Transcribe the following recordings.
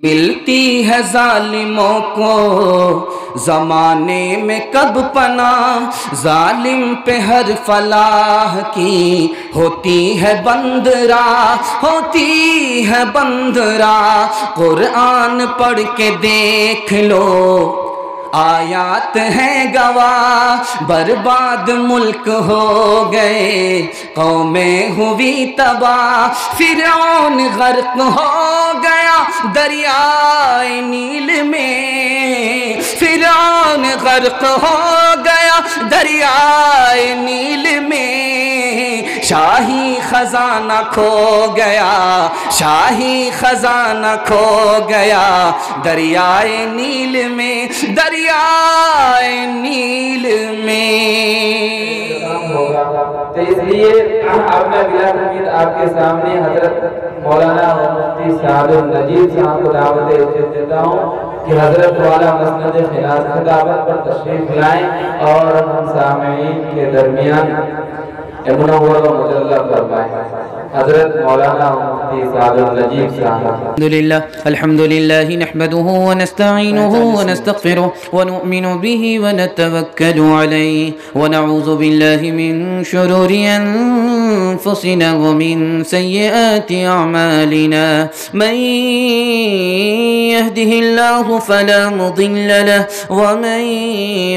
मिलती है जालिमों को ज़माने में कब पना, जालिम पे हर फलाह की होती है बंदरा, होती है बंदरा। कुरान पढ़ के देख लो आयात हैं गवाह, बर्बाद मुल्क हो गए कौमें हुई तबाह। फिरौन गर्क हो गया दरियाए नील में, फिरौन गर्क हो गया दरियाए नील में। शाही खजाना खो गया, शाही खजाना खो गया दरियाए नील में, दरियाए नील में। तो इसलिए अब मैं बिला तमीद आपके सामने हजरत मौलाना मुफ्ती सादुल नजीब साहब को दावत देता हूँ कि हजरत वाला मसनद खिलाफत पर तशरीफ लाएं और हम सामईन के दरमियान मुनव्वर व मुजल्ला फरमाएं। हजरत मौलाना मुफ्ती सादुल नजीब साहब। अल्हम्दुलिल्लाह नहमदुहु व नस्तईनुहु व नस्तगफिरुहु व नु'मिनु बिही व नतवक्कलु अलैहि व नऊज़ु बिल्लाहि मिन शुरूरि अनफुसिना व मिन सय्यिआति अअमालिना। मन यहदिहिल्लाहु फला मुदिल्ल लहु व मन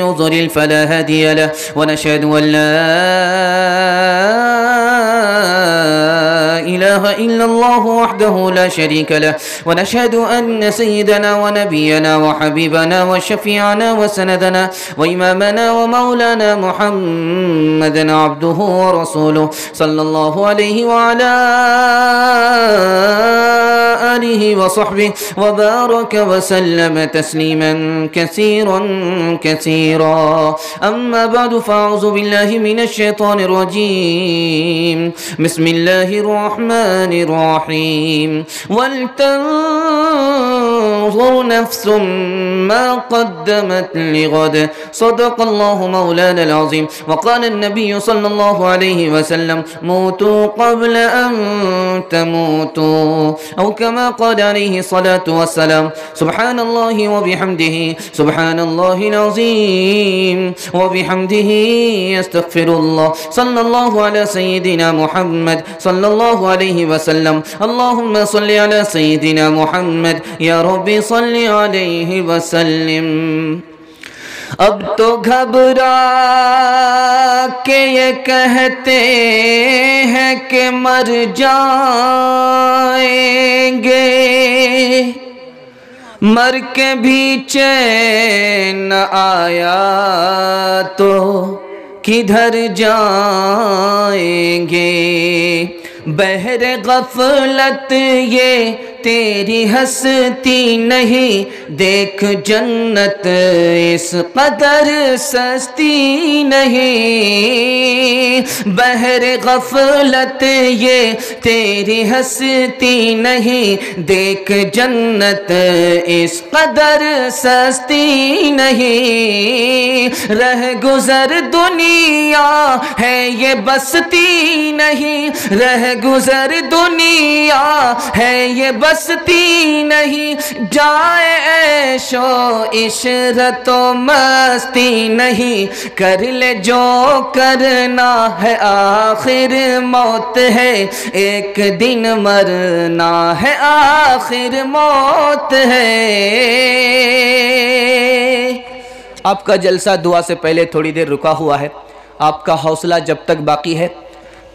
युद्लिल फला हादिय लहु व नशहदु अन ला इलाहा इल्लल्लाह वहदहु ला शरीक लहु व नशहदु अन्न सय्यदना व नबियना व हबीबना व शफीअना व सनदना व इमामना व मौलाना मुहम्मदन अब्दुहु व रसूलुहु सल्लल्लाहु अलैहि व अला आलिहि व सहबिहि व बारक व सल्लम तस्लीमन कसीरन कसीरा। अम्मा बअदु फ़अऊज़ु बिल्लाहि मिनश शैतानिर रजीम। बिस्मिल्लाहिर रहमानिर रहीम। वलतंज़ुर नफ्सुम मा क़द्दमत लिग़द। सदक़ल्लाहु मौलानल अज़ीम। वक़ाल अन्नबिय्यु सल्लल्लाहु अलैहि वसल्लम मूतू क़ब्ल अन तमूतू औ कमा क़ाल अलैहि सलातु वस्सलाम। सुब्हानल्लाहि व बिहम्दिहि सुब्हानल्लाहिल अज़ीम व बिहम्दिहि अस्तग़फिरुल्लाह। सल्लल्लाहु अला सय्यिदिना मुहम्मद सल्लल्लाहु अलैहि वसल्लम। अल्लाहुम्मा सल्लि अला सय्यिदिना मुहम्मद या रब्बी सल्लि अलैहि वसल्लिम। अब तो घबरा के ये कहते हैं कि मर जाएंगे, मर के भी चैन आया तो किधर जाएंगे। बहरे गफलत ये तेरी हस्ती नहीं, देख जन्नत इस कदर सस्ती नहीं। बहरे गफलत ये तेरी हस्ती नहीं, देख जन्नत इस कदर सस्ती नहीं। रह गुजर दुनिया है ये बसती नहीं, रह गुजर दुनिया है ये बसती नहीं। जाए ऐशो इशरतो मस्ती नहीं, कर ले जो करना है आखिर मौत है, एक दिन मरना है आखिर मौत है। आपका जलसा दुआ से पहले थोड़ी देर रुका हुआ है। आपका हौसला जब तक बाकी है,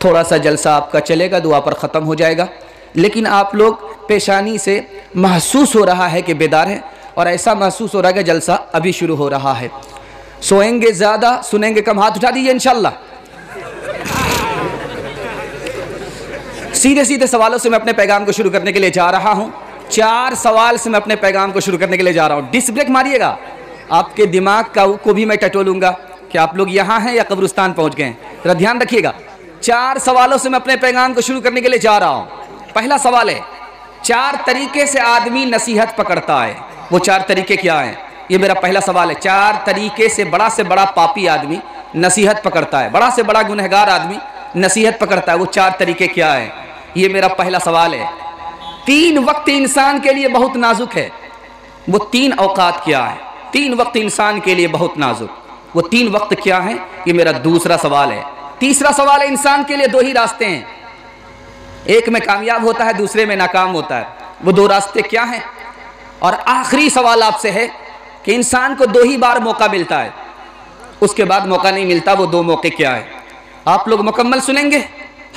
थोड़ा सा जलसा आपका चलेगा, दुआ पर ख़त्म हो जाएगा। लेकिन आप लोग पेशानी से महसूस हो रहा है कि बेदार है, और ऐसा महसूस हो रहा है कि जलसा अभी शुरू हो रहा है। सोएंगे ज़्यादा, सुनेंगे कम। हाथ उठा दीजिए इंशाल्लाह। सीधे सीधे सवालों से मैं अपने पैगाम को शुरू करने के लिए जा रहा हूँ। 4 सवाल से मैं अपने पैगाम को शुरू करने के लिए जा रहा हूँ। डिस्क ब्रेक मारिएगा, आपके दिमाग को भी मैं टटोलूंगा कि आप लोग यहाँ हैं या कब्रिस्तान पहुँच गए हैं। जरा ध्यान रखिएगा। 4 सवालों से मैं अपने पैगाम को शुरू करने के लिए जा रहा हूँ। पहला सवाल है, 4 तरीके से आदमी नसीहत पकड़ता है। वो 4 तरीके क्या हैं? ये मेरा पहला सवाल है। 4 तरीके से बड़ा पापी आदमी नसीहत पकड़ता है, बड़ा से बड़ा गुनहगार आदमी नसीहत पकड़ता है। वो 4 तरीके क्या हैं? ये मेरा पहला सवाल है। 3 वक्त इंसान के लिए बहुत नाजुक है। वो 3 औकात क्या है? 3 वक्त इंसान के लिए बहुत नाजुक। वो 3 वक्त क्या है? ये मेरा दूसरा सवाल है। तीसरा सवाल है, इंसान के लिए 2 ही रास्ते हैं, एक में कामयाब होता है, दूसरे में नाकाम होता है। वो 2 रास्ते क्या हैं? और आखिरी सवाल आपसे है कि इंसान को 2 ही बार मौका मिलता है, उसके बाद मौका नहीं मिलता। वो 2 मौके क्या है? आप लोग मुकम्मल सुनेंगे?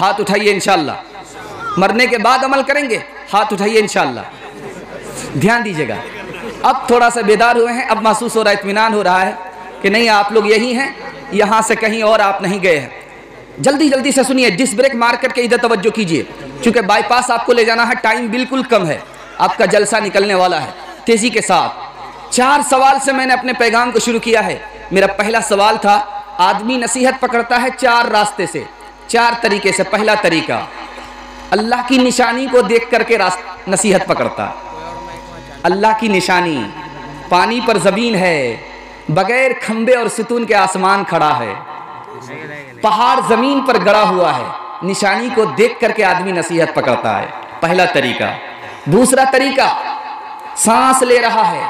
हाथ उठाइए इंशाअल्लाह। मरने के बाद अमल करेंगे? हाथ उठाइए इंशाअल्लाह। ध्यान दीजिएगा, अब थोड़ा सा बेदार हुए हैं, अब महसूस हो रहा है, इत्मीनान हो रहा है कि नहीं आप लोग यही हैं, यहाँ से कहीं और आप नहीं गए हैं। जल्दी जल्दी से सुनिए, डिस्क ब्रेक मार करके इधर तवज्जो कीजिए, क्योंकि बाईपास आपको ले जाना है, टाइम बिल्कुल कम है, आपका जलसा निकलने वाला है। तेजी के साथ 4 सवाल से मैंने अपने पैगाम को शुरू किया है। मेरा पहला सवाल था, आदमी नसीहत पकड़ता है 4 रास्ते से, 4 तरीके से। पहला तरीका, अल्लाह की निशानी को देख करके नसीहत पकड़ता है। अल्लाह की निशानी, पानी पर ज़मीन है, बगैर खंबे और सितून के आसमान खड़ा है, पहाड़ ज़मीन पर गड़ा हुआ है, निशानी को देख करके आदमी नसीहत पकड़ता है। पहला तरीका। दूसरा तरीका, सांस ले रहा है,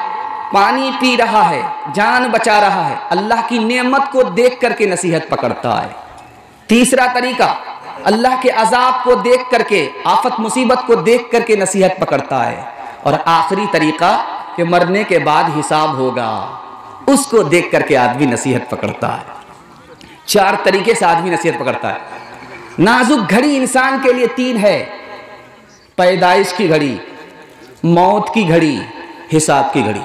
पानी पी रहा है, जान बचा रहा है, अल्लाह की नेमत को देख करके नसीहत पकड़ता है। तीसरा तरीका, अल्लाह के अजाब को देख करके, आफत मुसीबत को देख करके नसीहत पकड़ता है। और आखिरी तरीका कि मरने के बाद हिसाब होगा, उसको देख करके आदमी नसीहत पकड़ता है। 4 तरीके से आदमी नसीहत पकड़ता है। नाजुक घड़ी इंसान के लिए 3 है, पैदाइश की घड़ी, मौत की घड़ी, हिसाब की घड़ी।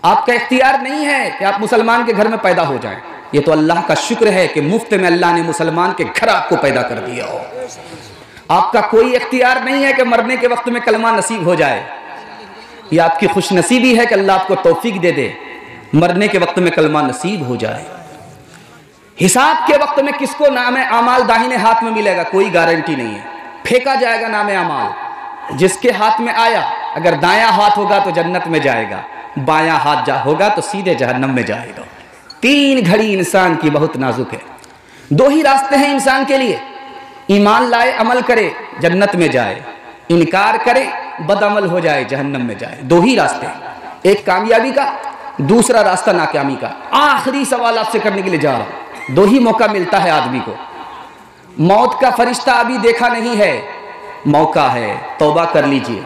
आपका इख्तियार नहीं है कि आप मुसलमान के घर में पैदा हो जाएं। ये तो अल्लाह का शुक्र है कि मुफ्त में अल्लाह ने मुसलमान के घर आपको पैदा कर दिया हो। आपका कोई इख्तियार नहीं है कि मरने के वक्त में कलमा नसीब हो जाए। ये आपकी खुशनसीबी है कि अल्लाह आपको तौफीक दे दे, मरने के वक्त में कलमा नसीब हो जाए। हिसाब के वक्त में किसको नाम आमाल दाहिने हाथ में मिलेगा, कोई गारंटी नहीं है। फेंका जाएगा नाम आमाल, जिसके हाथ में आया, अगर दायां हाथ होगा तो जन्नत में जाएगा, बायां हाथ होगा तो सीधे जहन्नम में जाएगा। 3 घड़ी इंसान की बहुत नाजुक है। 2 ही रास्ते हैं इंसान के लिए, ईमान लाए, अमल करे, जन्नत में जाए, इनकार करे, बदअमल हो जाए, जहन्नम में जाए। 2 ही रास्ते, एक कामयाबी का, दूसरा रास्ता नाकामी का। आखिरी सवाल आपसे करने के लिए जा रहा हूं। 2 ही मौका मिलता है आदमी को। मौत का फरिश्ता अभी देखा नहीं है, मौका है, तौबा कर लीजिए।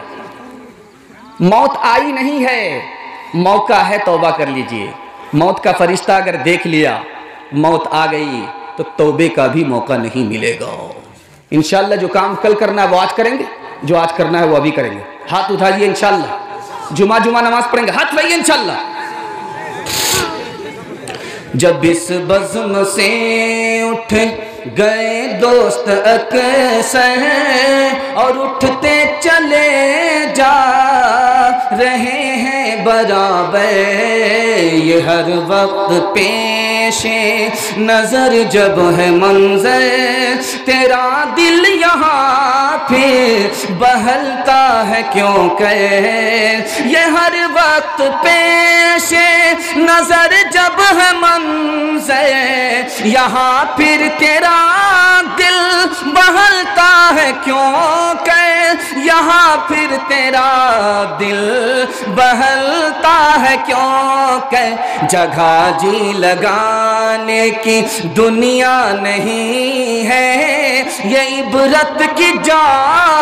मौत आई नहीं है, मौका है, तौबा कर लीजिए। मौत का फरिश्ता अगर देख लिया, मौत आ गई, तो तौबे का भी मौका नहीं मिलेगा। इंशाअल्लाह जो काम कल करना है वो आज करेंगे, जो आज करना है वो अभी करेंगे। हाथ उठाइए इंशाअल्लाह। जुमा नमाज पढ़ेंगे, हाथ लाइए इंशाअल्लाह। जब इस बज़्म से उठ गए दोस्त अक्सर और उठते चले जा रहे हैं बराबर, ये हर वक्त पेशे नजर जब है मंजर, तेरा दिल यहाँ फिर बहलता है क्यों कर। ये हर वक्त पेशे नजर जब है मंजर, यहाँ फिर तेरा दिल बहलता है क्यों कर। यहाँ फिर तेरा दिल बहलता है क्यों कर। जगह जी लगाने की दुनिया नहीं है, ये इबरत की जा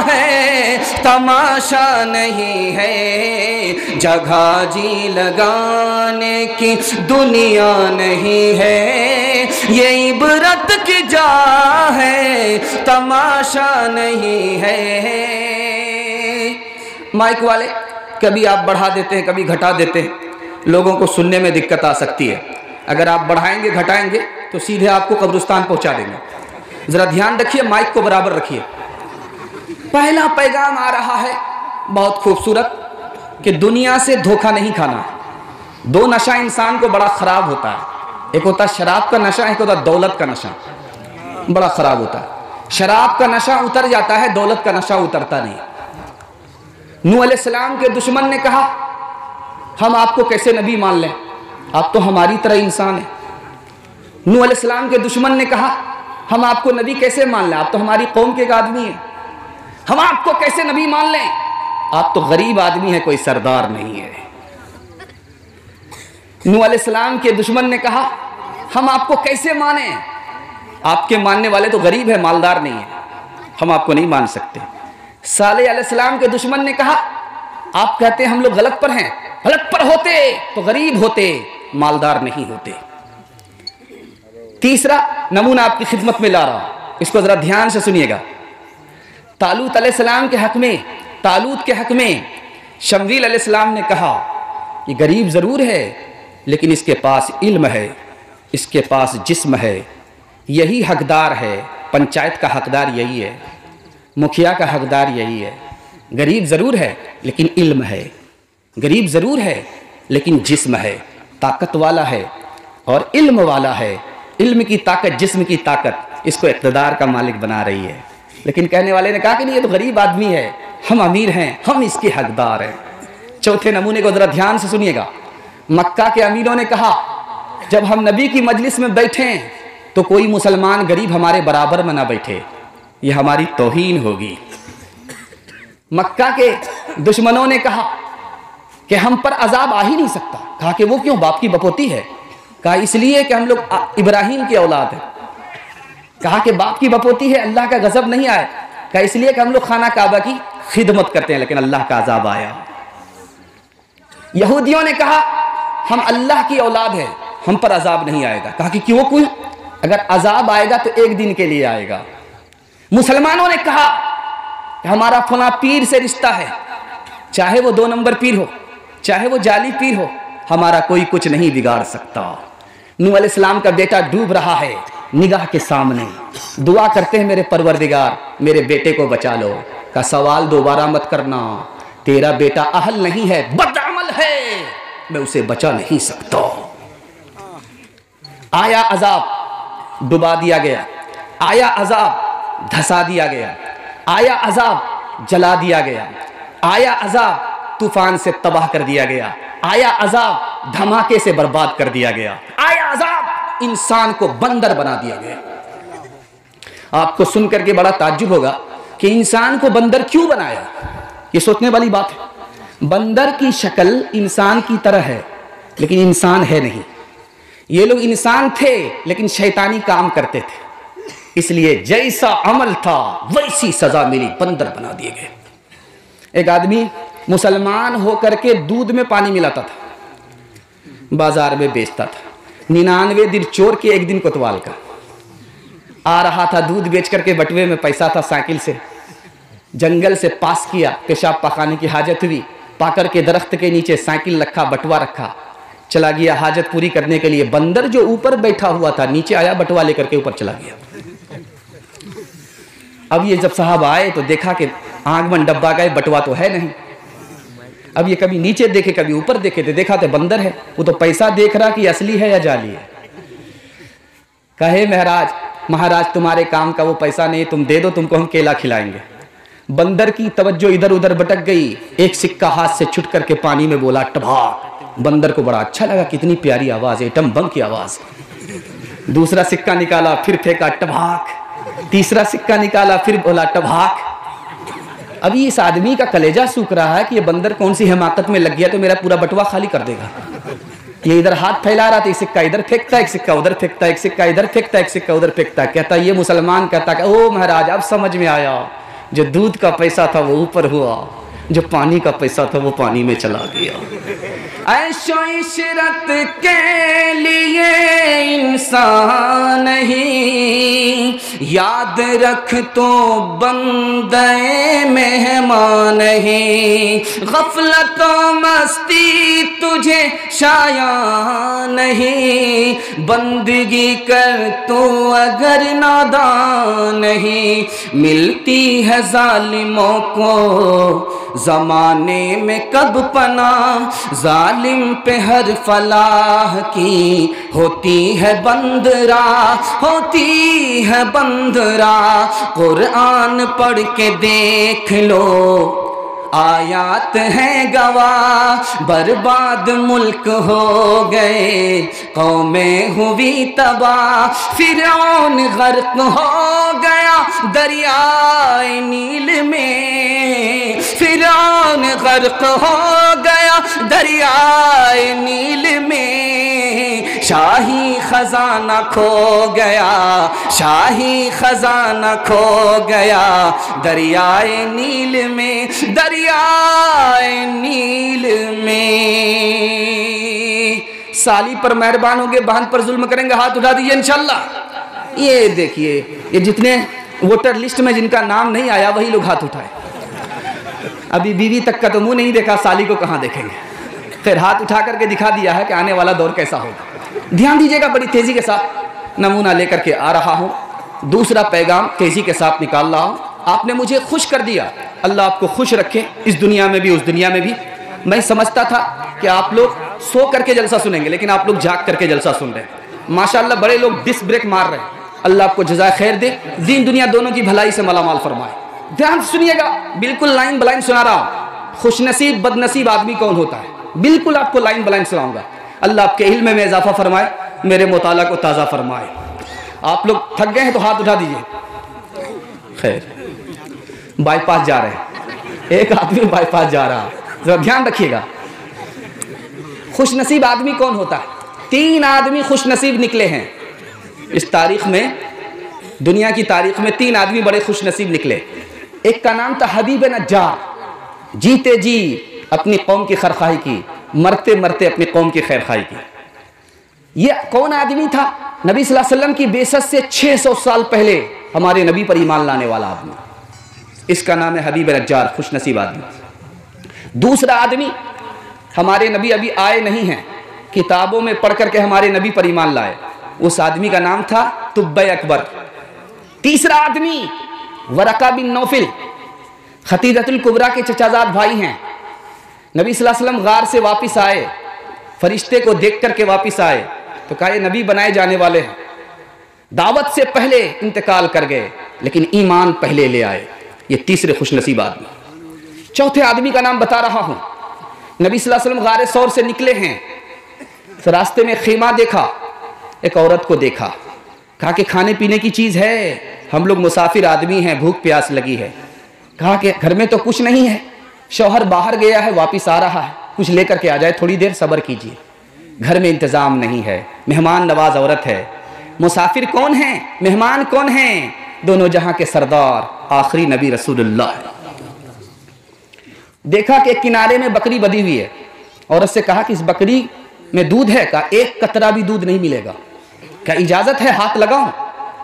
है, तमाशा नहीं है। जगह जी लगाने की दुनिया नहीं है, ये इबरत की जा है, तमाशा नहीं है। माइक वाले कभी आप बढ़ा देते हैं, कभी घटा देते हैं, लोगों को सुनने में दिक्कत आ सकती है। अगर आप बढ़ाएंगे घटाएंगे तो सीधे आपको कब्रिस्तान पहुंचा देंगे। ज़रा ध्यान रखिए, माइक को बराबर रखिए। पहला पैगाम आ रहा है बहुत खूबसूरत कि दुनिया से धोखा नहीं खाना। 2 नशा इंसान को बड़ा ख़राब होता है, एक होता है शराब का नशा, एक होता है दौलत का नशा, बड़ा ख़राब होता है। शराब का नशा उतर जाता है, दौलत का नशा उतरता नहीं। नूह अलैहिस्सलाम के दुश्मन ने कहा हम आपको कैसे नबी मान लें, आप तो हमारी तरह इंसान हैं। नूह अलैहिस्सलाम के दुश्मन ने कहा हम आपको नबी कैसे मान लें, आप तो हमारी कौम के एक आदमी हैं, हम आपको कैसे नबी मान लें। आप तो गरीब आदमी हैं, कोई सरदार नहीं है। नूह अलैहिस्सलाम के दुश्मन ने कहा हम आपको कैसे माने, आपके मानने वाले तो गरीब है, मालदार नहीं है, हम आपको नहीं मान सकते। सालेह अलैहिस्सलाम के दुश्मन ने कहा आप कहते हैं हम लोग गलत पर हैं, गलत पर होते तो गरीब होते, मालदार नहीं होते। तीसरा नमूना आपकी खिदमत में ला रहा हूं, इसको जरा ध्यान से सुनिएगा। तालूत अलैहिस्सलाम के हक में, तालूत के हक में शमवील अलैहिस्सलाम ने कहा ये गरीब जरूर है लेकिन इसके पास इल्म है, इसके पास जिस्म है, यही हकदार है, पंचायत का हकदार यही है, मुखिया का हकदार यही है। गरीब ज़रूर है लेकिन इल्म है, गरीब ज़रूर है लेकिन जिस्म है, ताकत वाला है और इल्म वाला है। इल्म की ताकत, जिस्म की ताकत इसको इक़्तिदार का मालिक बना रही है। लेकिन कहने वाले ने कहा कि नहीं ये तो गरीब आदमी है, हम अमीर हैं, हम इसके हकदार हैं। चौथे नमूने को ज़रा ध्यान से सुनिएगा। मक्का के अमीरों ने कहा जब हम नबी की मजलिस में बैठें तो कोई मुसलमान गरीब हमारे बराबर में ना बैठे, ये हमारी तौहीन होगी। मक्का के दुश्मनों ने कहा कि हम पर अजाब आ ही नहीं सकता। कहा कि वो क्यों, बाप की बपोती है? कहा इसलिए कि हम लोग इब्राहिम की औलाद है। कहा कि बाप की बपोती है, अल्लाह का गजब नहीं आए? कहा इसलिए कि हम लोग खाना काबा की खिदमत करते हैं लेकिन अल्लाह का अजाब आया। यहूदियों ने कहा हम अल्लाह की औलाद है, हम पर अजाब नहीं आएगा। कहा कि क्यों, क्यों? अगर अजाब आएगा तो एक दिन के लिए आएगा। मुसलमानों ने कहा कि हमारा फला पीर से रिश्ता है, चाहे वो 2 नंबर पीर हो, चाहे वो जाली पीर हो, हमारा कोई कुछ नहीं बिगाड़ सकता। नूह अलैहिस्सलाम का बेटा डूब रहा है निगाह के सामने, दुआ करते हैं मेरे परवरदिगार मेरे बेटे को बचा लो। का सवाल दोबारा मत करना, तेरा बेटा अहल नहीं है, बदअमल है, मैं उसे बचा नहीं सकता। आया अजाब, डुबा दिया गया। आया अजाब, धसा दिया गया। आया अजाब, जला दिया गया। आया अजाब, तूफान से तबाह कर दिया गया। आया अजाब, धमाके से बर्बाद कर दिया गया। आया अजाब, इंसान को बंदर बना दिया गया। आपको सुनकर के बड़ा ताज्जुब होगा कि इंसान को बंदर क्यों बनाया, ये सोचने वाली बात है। बंदर की शक्ल इंसान की तरह है लेकिन इंसान है नहीं। ये लोग इंसान थे लेकिन शैतानी काम करते थे, इसलिए जैसा अमल था वैसी सजा मिली, बंदर बना दिए गए। एक आदमी मुसलमान होकर के दूध में पानी मिलाता था, बाजार में बेचता था। 99 दिन चोर के, एक दिन कोतवाल का। आ रहा था दूध बेच करके, बटुए में पैसा था, साइकिल से जंगल से पास किया, पेशाब पकाने की हाजत हुई, पाकर के दरख्त के नीचे साइकिल रखा, बटुआ रखा, चला गया हाजत पूरी करने के लिए। बंदर जो ऊपर बैठा हुआ था नीचे आया, बटुआ लेकर के ऊपर चला गया। अब ये जब साहब आए तो देखा कि आग में डब्बा गए, बटुआ तो है नहीं। अब ये कभी नीचे देखे कभी ऊपर देखे तो देखा तो बंदर है। वो तो पैसा देख रहा कि असली है या जाली है। कहे महाराज तुम्हारे काम का वो पैसा नहीं, तुम दे दो, तुमको हम केला खिलाएंगे। बंदर की तवज्जो इधर उधर भटक गई, एक सिक्का हाथ से छुट करके पानी में बोला टभाक। बंदर को बड़ा अच्छा लगा, कितनी प्यारी आवाज है, एटम बम की आवाज। दूसरा सिक्का निकाला, फिर फेंका टभाक। तीसरा सिक्का निकाला, फिर बोला टभाक। अभी इस आदमी का कलेजा सूख रहा है कि ये बंदर कौन सी हिमाकत में लग गया तो मेरा पूरा बटुआ खाली कर देगा। ये इधर हाथ फैला रहा था, एक सिक्का इधर फेंकता, एक सिक्का उधर फेंकता, एक सिक्का इधर फेंकता, एक सिक्का उधर फेंकता। कहता ये मुसलमान कहता कि ओ महाराज अब समझ में आया, जो दूध का पैसा था वो ऊपर हुआ, जो पानी का पैसा था वो पानी में चला गया। ऐशो इशरत के लिए इंसान नहीं, याद रख तो बंदे मेहमान नहीं। गफलत मस्ती तुझे शाया नहीं, बंदगी कर तो अगर नादान नहीं। मिलती है जालिमों को ज़माने में कब पना, जालिम पे हर फलाह की होती है बंदरा, होती है बंदरा। कुरान पढ़ के देख लो, आयात हैं गवाह, बर्बाद मुल्क हो गए, कौमें हुई तबाह, फिरौन गर्क हो गया दरियाए नील में, फिरौन गर्क हो गया दरियाए नील में, शाही खजाना खो गया, शाही खजाना खो गया दरियाए नील में, दरियाए नील में। साली पर मेहरबान होंगे, बहन पर जुल्म करेंगे, हाथ उठा दीजिए इंशाल्लाह। ये देखिए, ये जितने वोटर लिस्ट में जिनका नाम नहीं आया वही लोग हाथ उठाए। अभी बीवी तक का तो मुंह नहीं देखा, साली को कहाँ देखेंगे। फिर हाथ उठा करके दिखा दिया है कि आने वाला दौर कैसा होगा। ध्यान दीजिएगा, बड़ी तेजी के साथ नमूना लेकर के आ रहा हूँ, दूसरा पैगाम तेजी के साथ निकाल रहा हूँ। आपने मुझे खुश कर दिया, अल्लाह आपको खुश रखे इस दुनिया में भी उस दुनिया में भी। मैं समझता था कि आप लोग सो करके जलसा सुनेंगे, लेकिन आप लोग जाग करके जलसा सुन रहे हैं। माशाअल्लाह बड़े लोग डिस्क ब्रेक मार रहे हैं। अल्लाह आपको जज़ाए खैर दे, दीन दुनिया दोनों की भलाई से मालामाल फरमाए। ध्यान सुनिएगा, बिल्कुल लाइन बलाइन सुना रहा हूँ। खुशनसीब बदनसीब आदमी कौन होता है, बिल्कुल आपको लाइन बलाइन सुनाऊंगा। अल्लाह आपके इल्म में इजाफा फरमाए, मेरे मुताला को ताज़ा फरमाए। आप लोग थक गए हैं तो हाथ उठा दीजिए। खैर, बाईपास जा रहे हैं, एक आदमी बाईपास जा रहा है, जरा ध्यान रखिएगा। खुशनसीब आदमी कौन होता है? 3 आदमी खुशनसीब निकले हैं इस तारीख में, दुनिया की तारीख में 3 आदमी बड़े खुशनसीब निकले। एक का नाम था हबीब नज्जार, जीते जी अपनी कौम की खैरखाई की, मरते मरते अपनी कौम की खैरखाई की। ये कौन आदमी था? नबी सल्लल्लाहु अलैहि वसल्लम की बेसत से 600 साल पहले हमारे नबी पर ईमान लाने वाला आदमी, इसका नाम है हबीब नज्जार, खुशनसीब आदमी। दूसरा आदमी, हमारे नबी अभी आए नहीं हैं, किताबों में पढ़ करके हमारे नबी पर ईमान लाए, उस आदमी का नाम था तुब्बे अकबर। तीसरा आदमी वरका बिन नौफिल, खतीजतुल कुबरा के चचाजाद भाई हैं। नबी सल्लल्लाहु अलैहि वसल्लम गार से वापस आए, फरिश्ते को देख करके वापस आए तो कहा ये नबी बनाए जाने वाले हैं। दावत से पहले इंतकाल कर गए, लेकिन ईमान पहले ले आए। ये तीसरे खुशनसीब आदमी। चौथे आदमी का नाम बता रहा हूं। नबी सल्लल्लाहु अलैहि वसल्लम गारे सौर से निकले हैं, तो रास्ते में खेमा देखा, एक औरत को देखा, कहा कि खाने पीने की चीज़ है, हम लोग मुसाफिर आदमी हैं, भूख प्यास लगी है। कहा कि घर में तो कुछ नहीं है, शौहर बाहर गया है, वापस आ रहा है, कुछ लेकर के आ जाए, थोड़ी देर सब्र कीजिए, घर में इंतज़ाम नहीं है। मेहमान नवाज औरत है। मुसाफिर कौन है, मेहमान कौन है? दोनों जहां के सरदार आखिरी नबी रसूलुल्लाह है। देखा कि किनारे में बकरी बंधी हुई है, औरत से कहा कि इस बकरी में दूध है? कहा एक कतरा भी दूध नहीं मिलेगा। क्या इजाज़त है हाथ लगाऊं?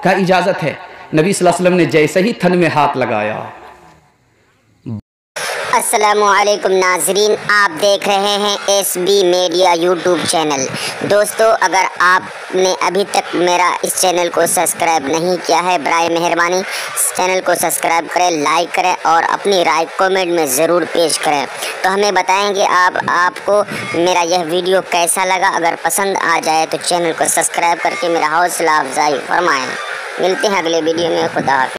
कहा इजाज़त है। नबी सल्लल्लाहु अलैहि वसल्लम ने जैसे ही थन में हाथ लगाया। अस्सलामुअलैकुम नाजरीन, आप देख रहे हैं SB मीडिया यूट्यूब चैनल। दोस्तों, अगर आपने अभी तक मेरा इस चैनल को सब्सक्राइब नहीं किया है, बराए मेहरबानी इस चैनल को सब्सक्राइब करें, लाइक करें और अपनी राय कमेंट में ज़रूर पेश करें। तो हमें बताएंगे आपको मेरा यह वीडियो कैसा लगा। अगर पसंद आ जाए तो चैनल को सब्सक्राइब करके मेरा हौसला अफजाई फरमाएँ। मिलते हैं अगले वीडियो में। खुदा हाफ़िज़।